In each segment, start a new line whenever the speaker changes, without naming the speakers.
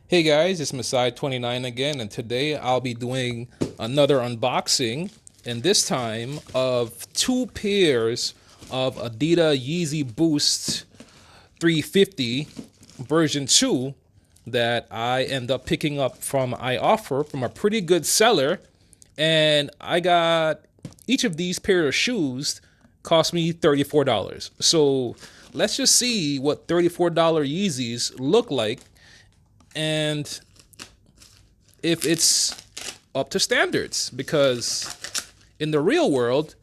Hey guys, it's Masai29 again, and today I'll be doing another unboxing, and this time of two pairs of Adidas Yeezy Boost 350 version 2 that I end up picking up from ioffer from a pretty good seller. And I got each of these pair of shoes cost me $34. So let's just see what $34 Yeezys look like and if it's up to standards, because in the real world,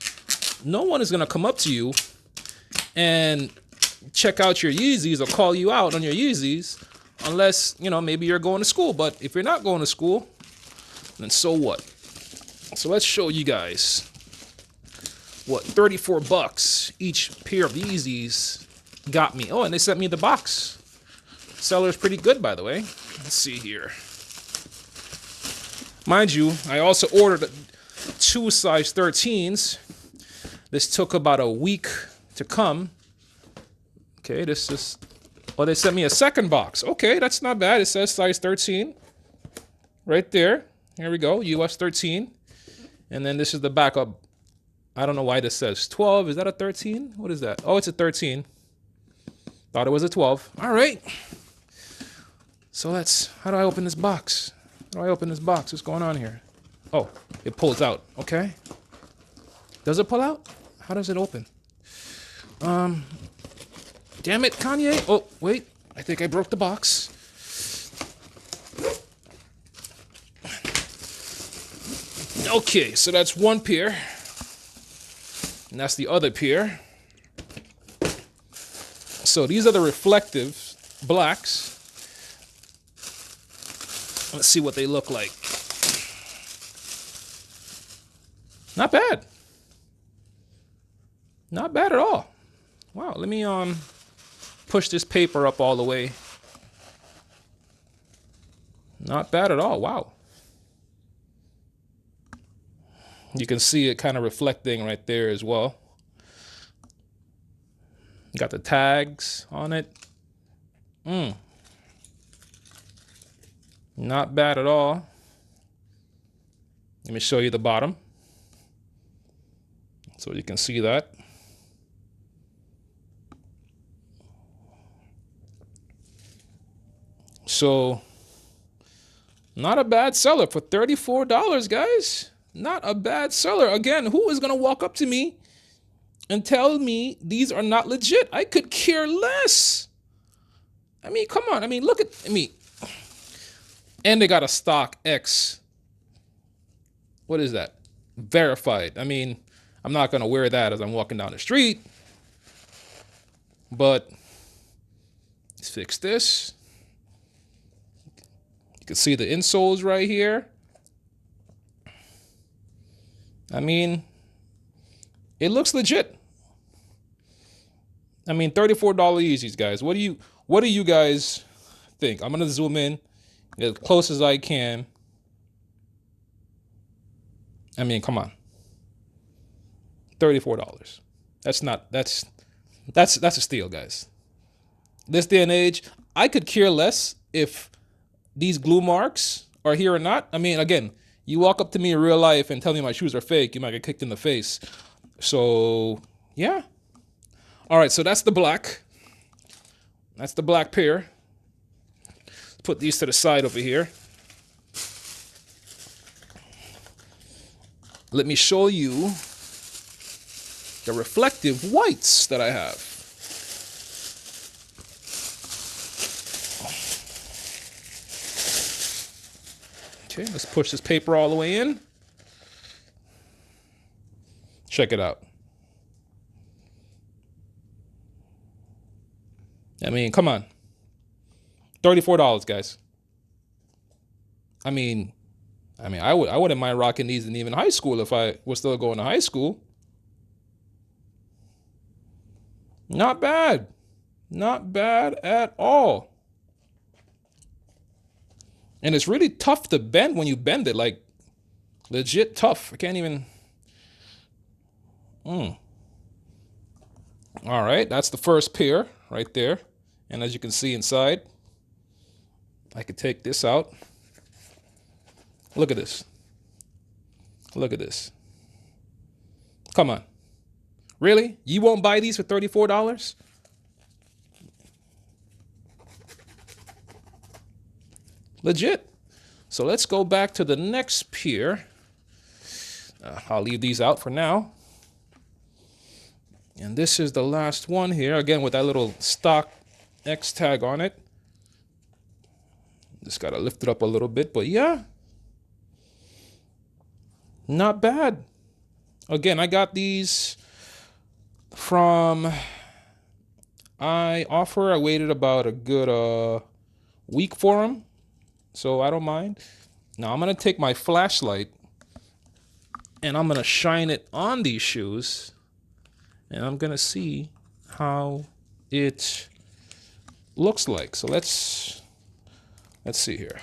no one is going to come up to you and check out your Yeezys or call you out on your Yeezys unless, maybe you're going to school. But if you're not going to school, then so what? So let's show you guys what 34 bucks each pair of Yeezys got me. Oh, and they sent me the box. Seller's pretty good, by the way. Let's see here. Mind you, I also ordered two size 13s. This took about a week to come. Okay, this is... Oh, they sent me a second box. Okay, that's not bad. It says size 13 right there. Here we go, US 13. And then this is the backup. I don't know why this says 12. Is that a 13? What is that? Oh, it's a 13. Thought it was a 12. All right. So how do I open this box? How do I open this box? What's going on here? Oh, it pulls out. Okay. Does it pull out? How does it open? Damn it, Kanye. Oh, wait. I think I broke the box. Okay, so that's one pair. And that's the other pair. So these are the reflective blacks. Let's see what they look like. Not bad. Not bad at all. Wow, let me push this paper up all the way. Not bad at all. Wow. You can see it kind of reflecting right there as well. Got the tags on it. Not bad at all. Let me show you the bottom so you can see that. So, not a bad seller for $34, guys. Not a bad seller. Again, who is going to walk up to me and tell me these are not legit? I could care less. I mean, come on. I mean, look at me. And they got a stock X. What is that? Verified. I mean, I'm not going to wear that as I'm walking down the street. But let's fix this. You can see the insoles right here. I mean, it looks legit. I mean, $34 Yeezys, guys. What do you guys think? I'm gonna zoom in as close as I can. I mean, come on. $34. That's a steal, guys. This day and age, I could care less if these glue marks are here or not. I mean, again, you walk up to me in real life and tell me my shoes are fake, you might get kicked in the face. So, yeah. All right, so that's the black. That's the black pair. Put these to the side over here. Let me show you the reflective whites that I have. Okay, let's push this paper all the way in. Check it out. I mean, come on. $34, guys. I mean, I wouldn't mind rocking these in even high school if I was still going to high school. Not bad. Not bad at all. And it's really tough to bend when you bend it, like legit tough. I can't even. All right, that's the first pair right there. And as you can see inside, I could take this out. Look at this. Look at this. Come on. Really? You won't buy these for $34? Legit. So let's go back to the next pair. I'll leave these out for now. And this is the last one here, again with that little stock X tag on it. Just gotta lift it up a little bit, but yeah, not bad. Again, I got these from ioffer. I waited about a good week for them, so I don't mind. Now I'm gonna take my flashlight and I'm gonna shine it on these shoes, and I'm gonna see how it looks like. So let's see here.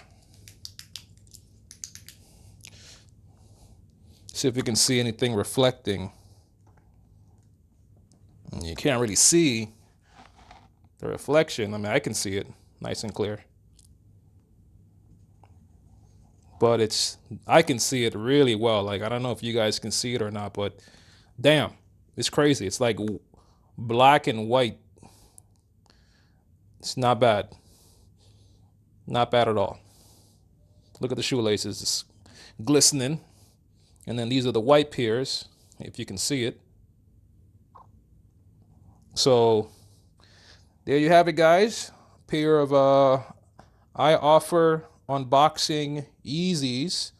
See if we can see anything reflecting. You can't really see the reflection. I mean, I can see it nice and clear, but I can see it really well. Like, I don't know if you guys can see it or not, but damn, it's crazy. It's like black and white. It's not bad. Not bad at all. Look at the shoelaces. It's glistening. And then these are the white pairs, if you can see it. So there you have it, guys. Pair of ioffer unboxing Yeezys,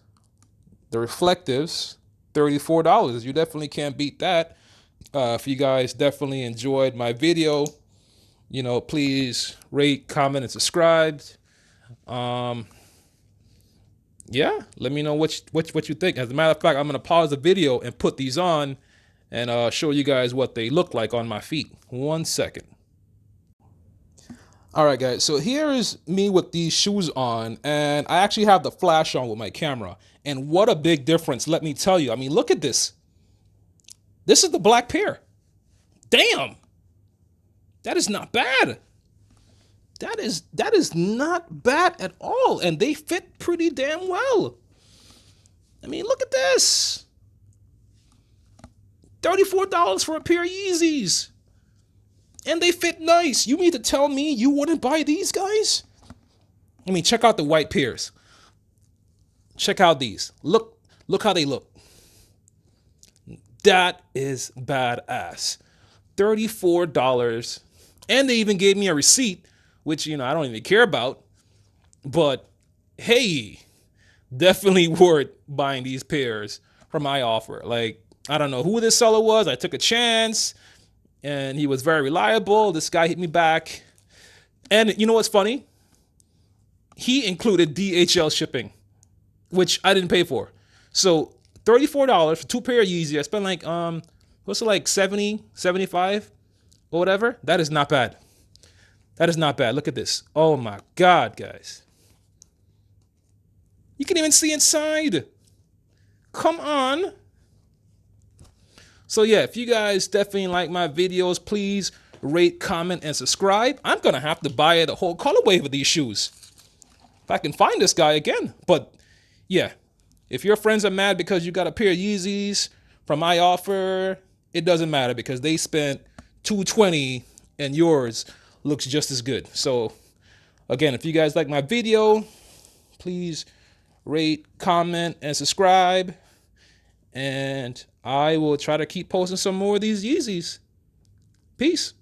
the reflectives, $34. You definitely can't beat that. If you guys definitely enjoyed my video, you know, please rate, comment, and subscribe. Yeah, let me know what you think. As a matter of fact, I'm gonna pause the video and put these on and show you guys what they look like on my feet. 1 second. All right, guys, so here is me with these shoes on, and I actually have the flash on with my camera, and what a big difference, let me tell you. I mean, look at this. This is the black pair. Damn, that is not bad. That is not bad at all, and they fit pretty damn well. I mean, look at this. $34 for a pair of Yeezys. And they fit nice. You mean to tell me you wouldn't buy these, guys? I mean, check out the white pairs. Check out these. Look how they look. That is badass. $34. And they even gave me a receipt, which, you know, I don't even care about. But hey, definitely worth buying these pairs from ioffer. Like, I don't know who this seller was. I took a chance, and he was very reliable. This guy hit me back. And you know what's funny? He included DHL shipping, which I didn't pay for. So $34 for 2 pair of Yeezy. I spent like, what's it, like 70, 75 or whatever? That is not bad. That is not bad. Look at this. Oh my God, guys. You can even see inside. Come on. So yeah, if you guys definitely like my videos, please rate, comment, and subscribe. I'm going to have to buy the whole colorway of these shoes if I can find this guy again. But yeah, if your friends are mad because you got a pair of Yeezys from ioffer, it doesn't matter because they spent $220 and yours looks just as good. So again, if you guys like my video, please rate, comment, and subscribe. And I will try to keep posting some more of these Yeezys. Peace.